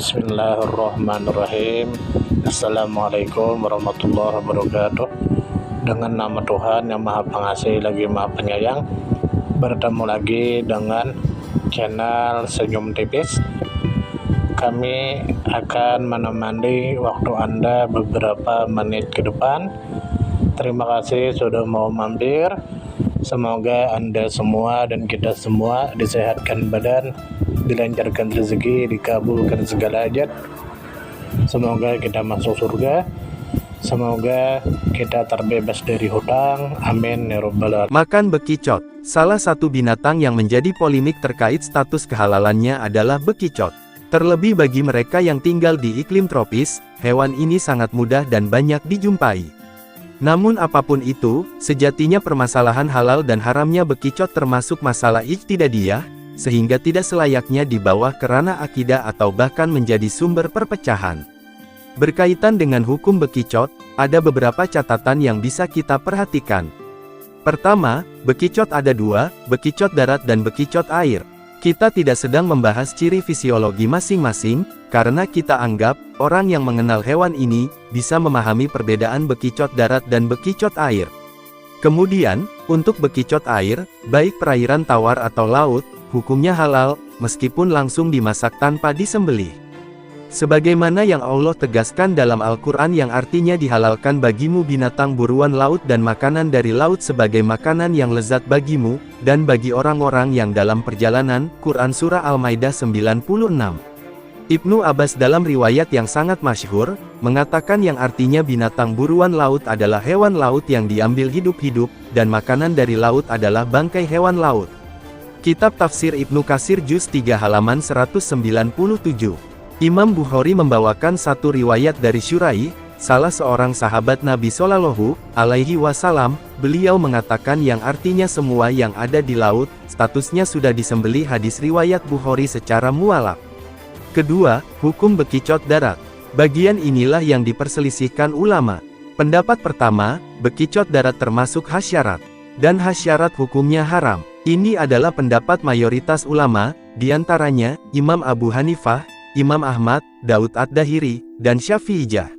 Bismillahirrahmanirrahim. Assalamualaikum warahmatullahi wabarakatuh. Dengan nama Tuhan yang Maha Pengasih lagi Maha Penyayang, bertemu lagi dengan channel Senyum Tipis. Kami akan menemani waktu Anda beberapa menit ke depan. Terima kasih sudah mau mampir. Semoga Anda semua dan kita semua disehatkan badan, dilancarkan rezeki, dikabulkan segala hajat. Semoga kita masuk surga. Semoga kita terbebas dari hutang. Amin ya rabbal alamin. Makan bekicot. Salah satu binatang yang menjadi polemik terkait status kehalalannya adalah bekicot. Terlebih bagi mereka yang tinggal di iklim tropis, hewan ini sangat mudah dan banyak dijumpai. Namun apapun itu, sejatinya permasalahan halal dan haramnya bekicot termasuk masalah ijtihadiyah, sehingga tidak selayaknya dibawa ke ranah akidah atau bahkan menjadi sumber perpecahan. Berkaitan dengan hukum bekicot, ada beberapa catatan yang bisa kita perhatikan. Pertama, bekicot ada dua, bekicot darat dan bekicot air. Kita tidak sedang membahas ciri fisiologi masing-masing, karena kita anggap, orang yang mengenal hewan ini, bisa memahami perbedaan bekicot darat dan bekicot air. Kemudian, untuk bekicot air, baik perairan tawar atau laut, hukumnya halal, meskipun langsung dimasak tanpa disembelih. Sebagaimana yang Allah tegaskan dalam Al-Quran yang artinya dihalalkan bagimu binatang buruan laut dan makanan dari laut sebagai makanan yang lezat bagimu, dan bagi orang-orang yang dalam perjalanan, Quran Surah Al-Maidah 96. Ibnu Abbas dalam riwayat yang sangat masyhur, mengatakan yang artinya binatang buruan laut adalah hewan laut yang diambil hidup-hidup, dan makanan dari laut adalah bangkai hewan laut. Kitab Tafsir Ibnu Katsir Juz 3 halaman 197. Imam Bukhari membawakan satu riwayat dari Syurai, salah seorang sahabat Nabi Shallallahu Alaihi Wasallam, beliau mengatakan yang artinya semua yang ada di laut, statusnya sudah disembelih. Hadis riwayat Bukhari secara mualaf. Kedua, hukum bekicot darat. Bagian inilah yang diperselisihkan ulama. Pendapat pertama, bekicot darat termasuk hasyarat, dan hasyarat hukumnya haram. Ini adalah pendapat mayoritas ulama, diantaranya, Imam Abu Hanifah, Imam Ahmad, Daud Ad-Dahiri, dan Syafi'iyah.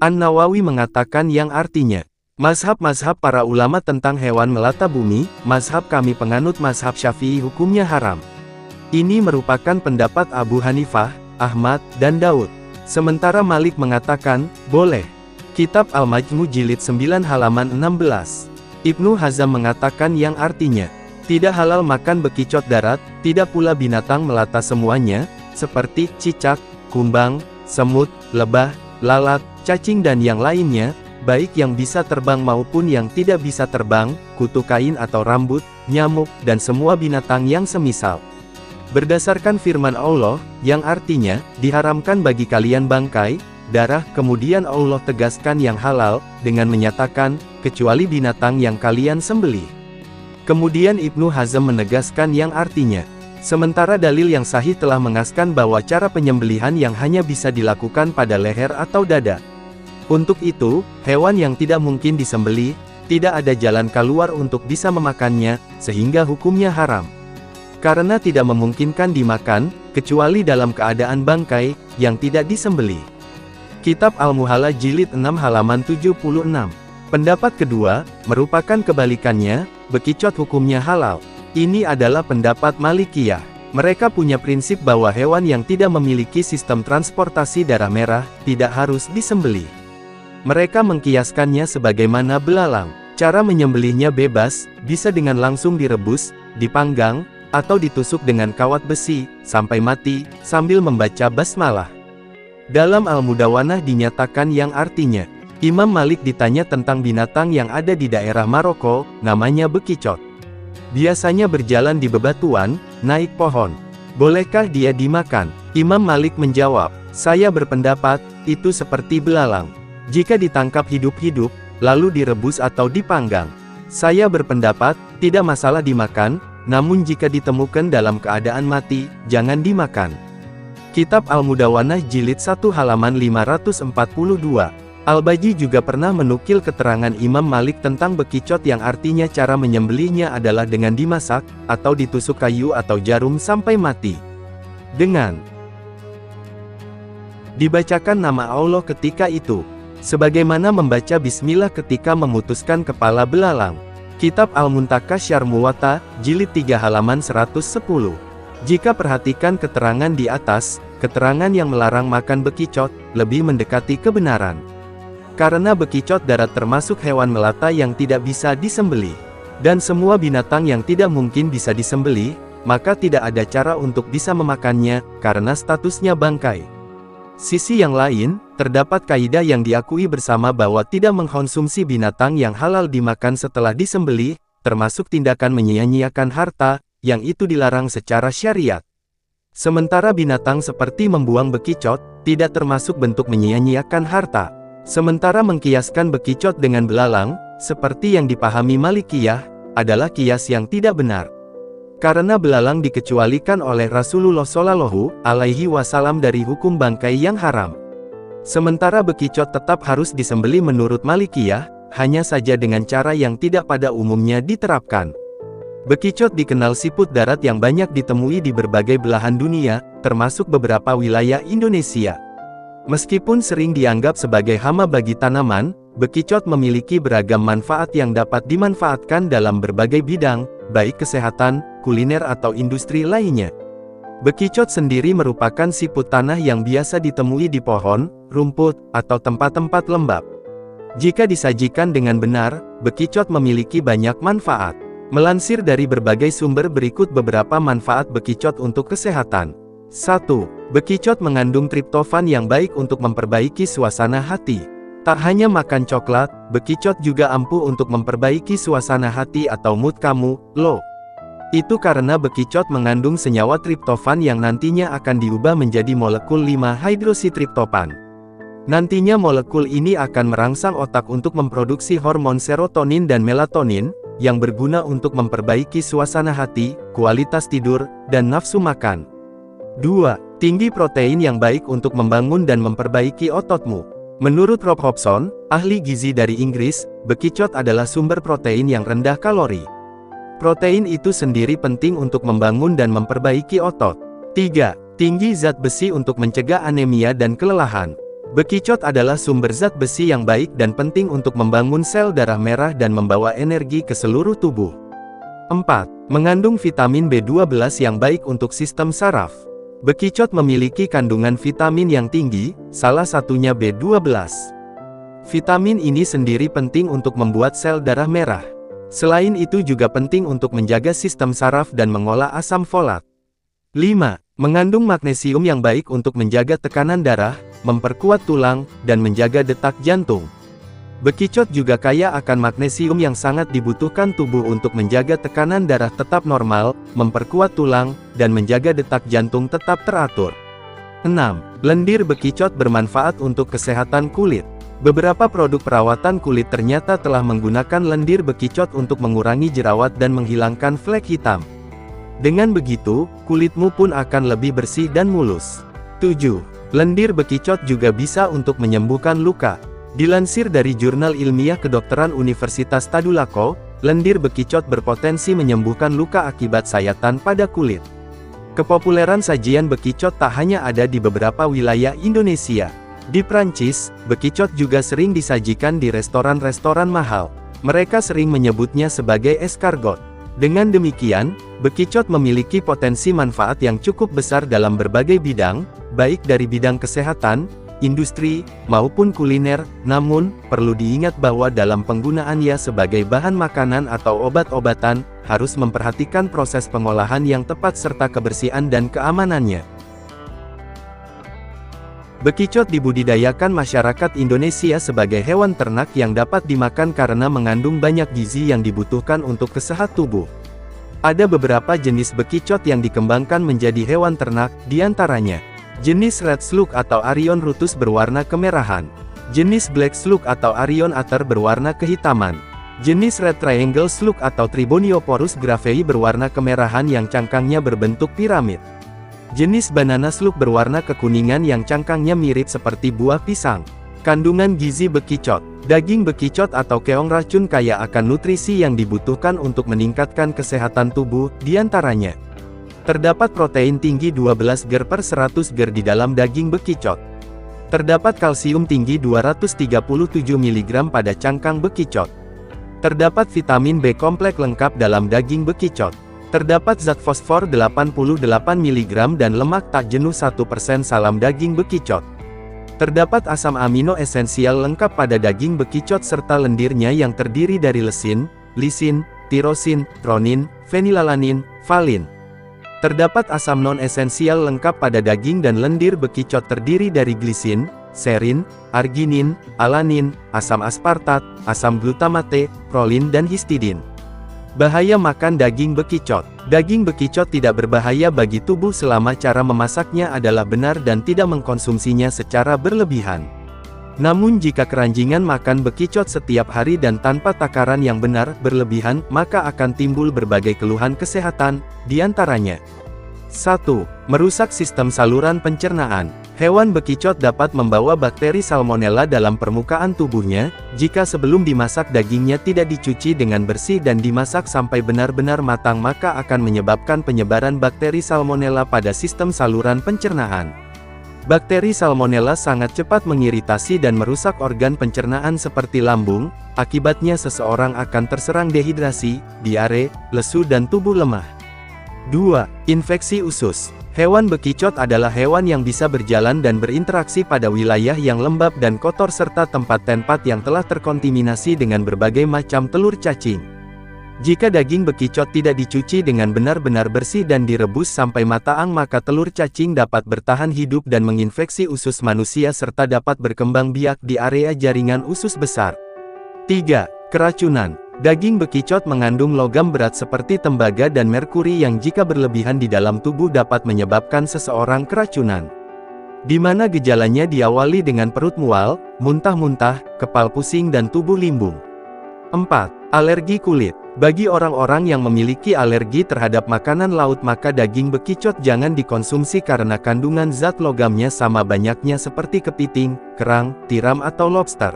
An-Nawawi mengatakan yang artinya, mazhab-mazhab para ulama tentang hewan melata bumi, mazhab kami penganut mazhab Syafi'i hukumnya haram. Ini merupakan pendapat Abu Hanifah, Ahmad, dan Daud. Sementara Malik mengatakan, boleh. Kitab Al-Majmu jilid 9 halaman 16. Ibnu Hazm mengatakan yang artinya, tidak halal makan bekicot darat, tidak pula binatang melata semuanya, seperti cicak, kumbang, semut, lebah, lalat, cacing dan yang lainnya, baik yang bisa terbang maupun yang tidak bisa terbang, kutu kain atau rambut, nyamuk, dan semua binatang yang semisal. Berdasarkan firman Allah, yang artinya, diharamkan bagi kalian bangkai, darah, kemudian Allah tegaskan yang halal, dengan menyatakan, kecuali binatang yang kalian sembelih. Kemudian Ibnu Hazm menegaskan yang artinya, sementara dalil yang sahih telah mengaskan bahwa cara penyembelihan yang hanya bisa dilakukan pada leher atau dada. Untuk itu, hewan yang tidak mungkin disembelih, tidak ada jalan keluar untuk bisa memakannya, sehingga hukumnya haram. Karena tidak memungkinkan dimakan, kecuali dalam keadaan bangkai, yang tidak disembelih. Kitab Al-Muhalla jilid 6 halaman 76. Pendapat kedua, merupakan kebalikannya, bekicot hukumnya halal. Ini adalah pendapat Malikiyah. Mereka punya prinsip bahwa hewan yang tidak memiliki sistem transportasi darah merah, tidak harus disembelih. Mereka mengkiaskannya sebagaimana belalang. Cara menyembelihnya bebas, bisa dengan langsung direbus, dipanggang, atau ditusuk dengan kawat besi, sampai mati, sambil membaca basmalah. Dalam Al-Mudawanah dinyatakan yang artinya, Imam Malik ditanya tentang binatang yang ada di daerah Maroko, namanya bekicot. Biasanya berjalan di bebatuan, naik pohon. Bolehkah dia dimakan? Imam Malik menjawab, saya berpendapat, itu seperti belalang. Jika ditangkap hidup-hidup, lalu direbus atau dipanggang. Saya berpendapat, tidak masalah dimakan, namun jika ditemukan dalam keadaan mati, jangan dimakan. Kitab Al-Mudawanah jilid 1 halaman 542. Al-Baji juga pernah menukil keterangan Imam Malik tentang bekicot yang artinya cara menyembelihnya adalah dengan dimasak, atau ditusuk kayu atau jarum sampai mati. Dengan Dibacakan nama Allah ketika itu. Sebagaimana membaca bismillah ketika memutuskan kepala belalang. Kitab Al-Muntaka Syarh Muwatta, Jilid 3 halaman 110. Jika perhatikan keterangan di atas, keterangan yang melarang makan bekicot, lebih mendekati kebenaran. Karena bekicot darat termasuk hewan melata yang tidak bisa disembelih. Dan semua binatang yang tidak mungkin bisa disembelih, maka tidak ada cara untuk bisa memakannya, karena statusnya bangkai. Sisi yang lain, terdapat kaidah yang diakui bersama bahwa tidak mengkonsumsi binatang yang halal dimakan setelah disembelih, termasuk tindakan menyia-nyiakan harta, yang itu dilarang secara syariat. Sementara binatang seperti membuang bekicot, tidak termasuk bentuk menyia-nyiakan harta. Sementara mengkiaskan bekicot dengan belalang, seperti yang dipahami Malikiyah, adalah kias yang tidak benar. Karena belalang dikecualikan oleh Rasulullah Shallallahu Alaihi Wasallam dari hukum bangkai yang haram. Sementara bekicot tetap harus disembelih menurut Malikiyah, hanya saja dengan cara yang tidak pada umumnya diterapkan. Bekicot dikenal siput darat yang banyak ditemui di berbagai belahan dunia, termasuk beberapa wilayah Indonesia. Meskipun sering dianggap sebagai hama bagi tanaman, bekicot memiliki beragam manfaat yang dapat dimanfaatkan dalam berbagai bidang, baik kesehatan, kuliner atau industri lainnya. Bekicot sendiri merupakan siput tanah yang biasa ditemui di pohon, rumput, atau tempat-tempat lembab. Jika disajikan dengan benar, bekicot memiliki banyak manfaat. Melansir dari berbagai sumber berikut beberapa manfaat bekicot untuk kesehatan. 1. Bekicot mengandung triptofan yang baik untuk memperbaiki suasana hati. Tak hanya makan coklat, bekicot juga ampuh untuk memperbaiki suasana hati atau mood kamu, loh. Itu karena bekicot mengandung senyawa triptofan yang nantinya akan diubah menjadi molekul 5-hidroksitriptopan. Nantinya molekul ini akan merangsang otak untuk memproduksi hormon serotonin dan melatonin, yang berguna untuk memperbaiki suasana hati, kualitas tidur, dan nafsu makan. 2. Tinggi protein yang baik untuk membangun dan memperbaiki ototmu. Menurut Rob Hobson, ahli gizi dari Inggris, bekicot adalah sumber protein yang rendah kalori. Protein itu sendiri penting untuk membangun dan memperbaiki otot. 3. Tinggi zat besi untuk mencegah anemia dan kelelahan. Bekicot adalah sumber zat besi yang baik dan penting untuk membangun sel darah merah dan membawa energi ke seluruh tubuh. 4. Mengandung vitamin B12 yang baik untuk sistem saraf. Bekicot memiliki kandungan vitamin yang tinggi, salah satunya B12. Vitamin ini sendiri penting untuk membuat sel darah merah. Selain itu juga penting untuk menjaga sistem saraf dan mengolah asam folat. 5. Mengandung magnesium yang baik untuk menjaga tekanan darah, memperkuat tulang, dan menjaga detak jantung. Bekicot juga kaya akan magnesium yang sangat dibutuhkan tubuh untuk menjaga tekanan darah tetap normal, memperkuat tulang, dan menjaga detak jantung tetap teratur. 6. Lendir bekicot bermanfaat untuk kesehatan kulit. Beberapa produk perawatan kulit ternyata telah menggunakan lendir bekicot untuk mengurangi jerawat dan menghilangkan flek hitam. Dengan begitu, kulitmu pun akan lebih bersih dan mulus. 7. Lendir bekicot juga bisa untuk menyembuhkan luka. Dilansir dari Jurnal Ilmiah Kedokteran Universitas Tadulako, lendir bekicot berpotensi menyembuhkan luka akibat sayatan pada kulit. Kepopuleran sajian bekicot tak hanya ada di beberapa wilayah Indonesia. Di Prancis, bekicot juga sering disajikan di restoran-restoran mahal. Mereka sering menyebutnya sebagai escargot. Dengan demikian, bekicot memiliki potensi manfaat yang cukup besar dalam berbagai bidang, baik dari bidang kesehatan, industri, maupun kuliner. Namun, perlu diingat bahwa dalam penggunaannya sebagai bahan makanan atau obat-obatan, harus memperhatikan proses pengolahan yang tepat serta kebersihan dan keamanannya. Bekicot dibudidayakan masyarakat Indonesia sebagai hewan ternak yang dapat dimakan karena mengandung banyak gizi yang dibutuhkan untuk kesehatan tubuh. Ada beberapa jenis bekicot yang dikembangkan menjadi hewan ternak, diantaranya jenis red slug atau Arion rutus berwarna kemerahan, jenis black slug atau Arion ater berwarna kehitaman, jenis red triangle slug atau Tribonioporus gravei berwarna kemerahan yang cangkangnya berbentuk piramid, jenis banana slug berwarna kekuningan yang cangkangnya mirip seperti buah pisang. Kandungan gizi bekicot. Daging bekicot atau keong racun kaya akan nutrisi yang dibutuhkan untuk meningkatkan kesehatan tubuh, diantaranya terdapat protein tinggi 12 gram per 100 gram di dalam daging bekicot. Terdapat kalsium tinggi 237 mg pada cangkang bekicot. Terdapat vitamin B kompleks lengkap dalam daging bekicot. Terdapat zat fosfor 88 mg dan lemak tak jenuh 1% salam daging bekicot. Terdapat asam amino esensial lengkap pada daging bekicot serta lendirnya yang terdiri dari lesin, lisin, tirosin, tronin, fenilalanin, valin. Terdapat asam non-esensial lengkap pada daging dan lendir bekicot terdiri dari glisin, serin, arginin, alanin, asam aspartat, asam glutamate, prolin dan histidin. Bahaya makan daging bekicot. Daging bekicot tidak berbahaya bagi tubuh selama cara memasaknya adalah benar dan tidak mengkonsumsinya secara berlebihan. Namun jika keranjingan makan bekicot setiap hari dan tanpa takaran yang benar, berlebihan, maka akan timbul berbagai keluhan kesehatan, diantaranya 1. Merusak sistem saluran pencernaan. Hewan bekicot dapat membawa bakteri salmonella dalam permukaan tubuhnya, jika sebelum dimasak dagingnya tidak dicuci dengan bersih dan dimasak sampai benar-benar matang maka akan menyebabkan penyebaran bakteri salmonella pada sistem saluran pencernaan. Bakteri salmonella sangat cepat mengiritasi dan merusak organ pencernaan seperti lambung, akibatnya seseorang akan terserang dehidrasi, diare, lesu dan tubuh lemah. 2. Infeksi usus. Hewan bekicot adalah hewan yang bisa berjalan dan berinteraksi pada wilayah yang lembab dan kotor serta tempat-tempat yang telah terkontaminasi dengan berbagai macam telur cacing. Jika daging bekicot tidak dicuci dengan benar-benar bersih dan direbus sampai matang maka telur cacing dapat bertahan hidup dan menginfeksi usus manusia serta dapat berkembang biak di area jaringan usus besar. 3. Keracunan. Daging bekicot mengandung logam berat seperti tembaga dan merkuri yang jika berlebihan di dalam tubuh dapat menyebabkan seseorang keracunan. Di mana gejalanya diawali dengan perut mual, muntah-muntah, kepal pusing dan tubuh limbung. 4. Alergi kulit. Bagi orang-orang yang memiliki alergi terhadap makanan laut maka daging bekicot jangan dikonsumsi karena kandungan zat logamnya sama banyaknya seperti kepiting, kerang, tiram atau lobster.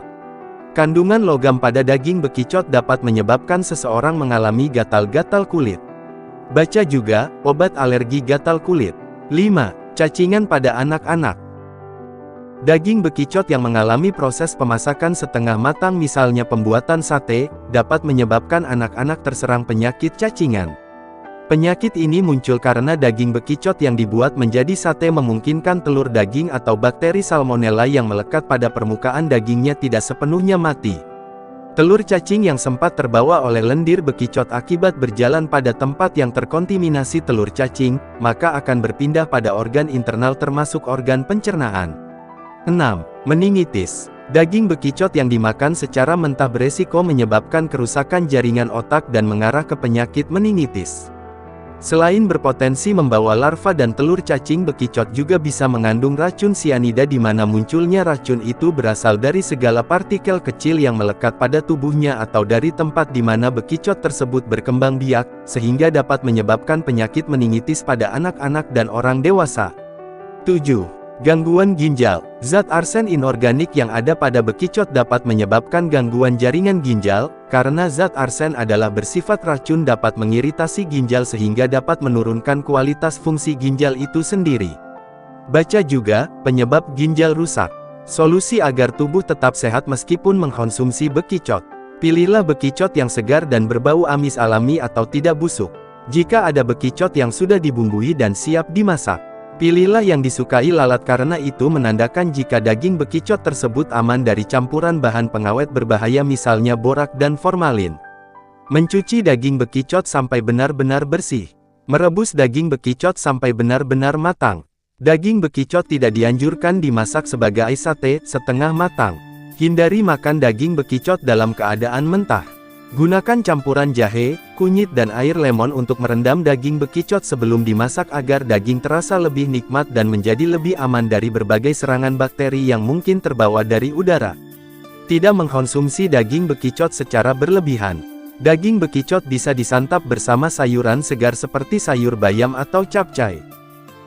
Kandungan logam pada daging bekicot dapat menyebabkan seseorang mengalami gatal-gatal kulit. Baca juga, obat alergi gatal kulit. 5. Cacingan pada anak-anak. Daging bekicot yang mengalami proses pemasakan setengah matang misalnya pembuatan sate, dapat menyebabkan anak-anak terserang penyakit cacingan. Penyakit ini muncul karena daging bekicot yang dibuat menjadi sate memungkinkan telur daging atau bakteri salmonella yang melekat pada permukaan dagingnya tidak sepenuhnya mati. Telur cacing yang sempat terbawa oleh lendir bekicot akibat berjalan pada tempat yang terkontaminasi telur cacing, maka akan berpindah pada organ internal termasuk organ pencernaan. 6. Meningitis. Daging bekicot yang dimakan secara mentah beresiko menyebabkan kerusakan jaringan otak dan mengarah ke penyakit meningitis. Selain berpotensi membawa larva dan telur cacing bekicot juga bisa mengandung racun sianida di mana munculnya racun itu berasal dari segala partikel kecil yang melekat pada tubuhnya atau dari tempat di mana bekicot tersebut berkembang biak, sehingga dapat menyebabkan penyakit meningitis pada anak-anak dan orang dewasa. 7. Gangguan ginjal. Zat arsen inorganik yang ada pada bekicot dapat menyebabkan gangguan jaringan ginjal, karena zat arsen adalah bersifat racun dapat mengiritasi ginjal sehingga dapat menurunkan kualitas fungsi ginjal itu sendiri. Baca juga, penyebab ginjal rusak. Solusi agar tubuh tetap sehat meskipun mengkonsumsi bekicot. Pilihlah bekicot yang segar dan berbau amis alami atau tidak busuk. Jika ada bekicot yang sudah dibumbui dan siap dimasak, pilihlah yang disukai lalat karena itu menandakan jika daging bekicot tersebut aman dari campuran bahan pengawet berbahaya misalnya borak dan formalin. Mencuci daging bekicot sampai benar-benar bersih. Merebus daging bekicot sampai benar-benar matang. Daging bekicot tidak dianjurkan dimasak sebagai sate setengah matang. Hindari makan daging bekicot dalam keadaan mentah. Gunakan campuran jahe, kunyit dan air lemon untuk merendam daging bekicot sebelum dimasak agar daging terasa lebih nikmat dan menjadi lebih aman dari berbagai serangan bakteri yang mungkin terbawa dari udara. Tidak mengkonsumsi daging bekicot secara berlebihan. Daging bekicot bisa disantap bersama sayuran segar seperti sayur bayam atau capcay.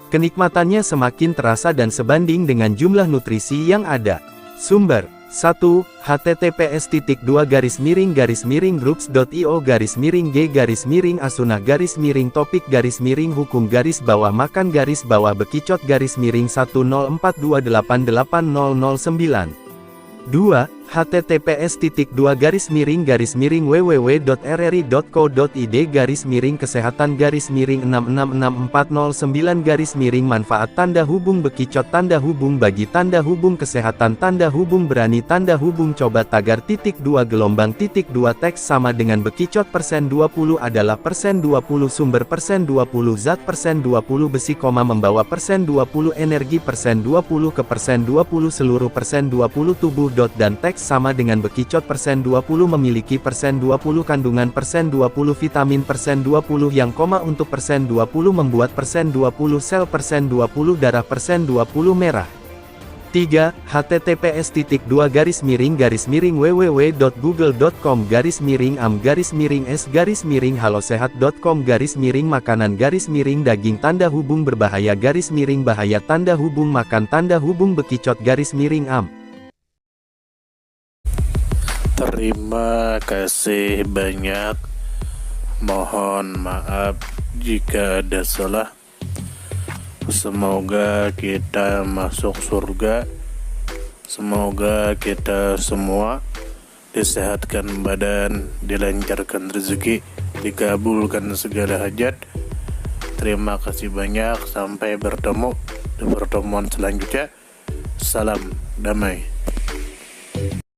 Kenikmatannya semakin terasa dan sebanding dengan jumlah nutrisi yang ada. Sumber: 1. https://g-miring-topik-bekicot-104288009 2. https://www.rri.co.id/kesehatan-6664009 manfaat bagi kesehatan coba tagar -2 teks sama dengan bekicot %20 adalah %20 sumber %20 zat %20 besi, membawa %20 energi %20 ke %20 seluruh %20 tubuh. Dan teks sama dengan bekicot %20 memiliki %20 kandungan %20 vitamin %20 yang untuk %20 membuat %20 sel %20 darah %20 merah. 3. https://www.google.com/am-makanan-bahaya-makan-makan-bekicot-am. Terima kasih banyak. Mohon maaf jika ada salah. Semoga kita masuk surga. Semoga kita semua disehatkan badan, dilancarkan rezeki, dikabulkan segala hajat. Terima kasih banyak. Sampai bertemu di pertemuan selanjutnya. Salam damai.